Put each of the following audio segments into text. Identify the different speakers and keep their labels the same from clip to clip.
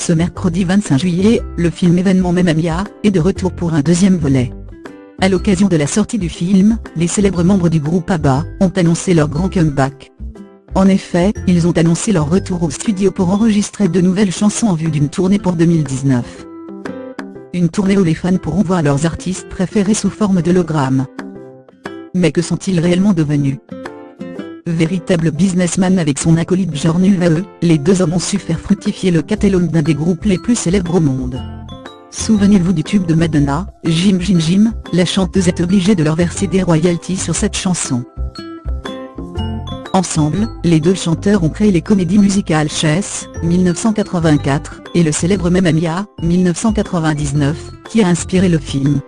Speaker 1: Ce mercredi 25 juillet, le film événement Mamma Mia est de retour pour un deuxième volet. À l'occasion de la sortie du film, les célèbres membres du groupe ABBA ont annoncé leur grand comeback. En effet, ils ont annoncé leur retour au studio pour enregistrer de nouvelles chansons en vue d'une tournée pour 2019. Une tournée où les fans pourront voir leurs artistes préférés sous forme d'hologramme. Mais que sont-ils réellement devenus? Véritable businessman avec son acolyte Björn Ulvaeus, les deux hommes ont su faire fructifier le catalogue d'un des groupes les plus célèbres au monde. Souvenez-vous du tube de Madonna, Jim Jim Jim, la chanteuse est obligée de leur verser des royalties sur cette chanson. Ensemble, les deux chanteurs ont créé les comédies musicales Chess, 1984, et le célèbre Mamma Mia, 1999, qui a inspiré le film.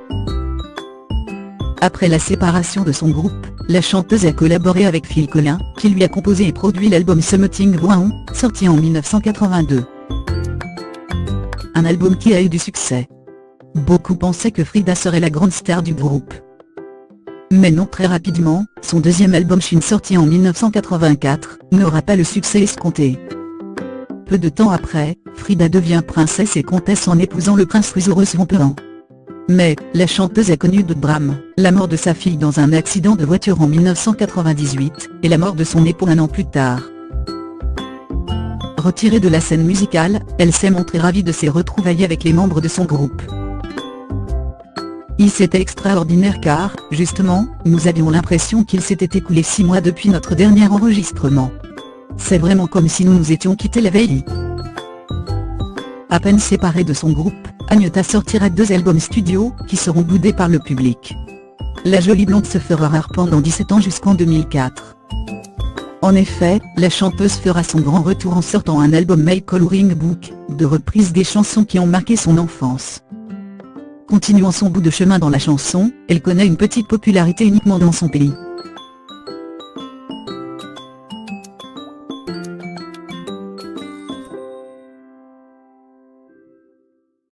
Speaker 1: Après la séparation de son groupe, la chanteuse a collaboré avec Phil Collins, qui lui a composé et produit l'album Something Wrong, sorti en 1982. Un album qui a eu du succès. Beaucoup pensaient que Frida serait la grande star du groupe. Mais non, très rapidement, son deuxième album Shin, sorti en 1984, n'aura pas le succès escompté. Peu de temps après, Frida devient princesse et comtesse en épousant le prince Ruzuro Svampean. Mais, la chanteuse a connu d'autres drames, la mort de sa fille dans un accident de voiture en 1998, et la mort de son époux un an plus tard. Retirée de la scène musicale, elle s'est montrée ravie de ses retrouvailles avec les membres de son groupe. C'était extraordinaire car, justement, nous avions l'impression qu'il s'était écoulé 6 mois depuis notre dernier enregistrement. C'est vraiment comme si nous nous étions quittés la veille. À peine séparée de son groupe, Agnetha sortira 2 albums studio, qui seront boudés par le public. La jolie blonde se fera rare pendant 17 ans jusqu'en 2004. En effet, la chanteuse fera son grand retour en sortant un album My Coloring Book, de reprises des chansons qui ont marqué son enfance. Continuant son bout de chemin dans la chanson, elle connaît une petite popularité uniquement dans son pays.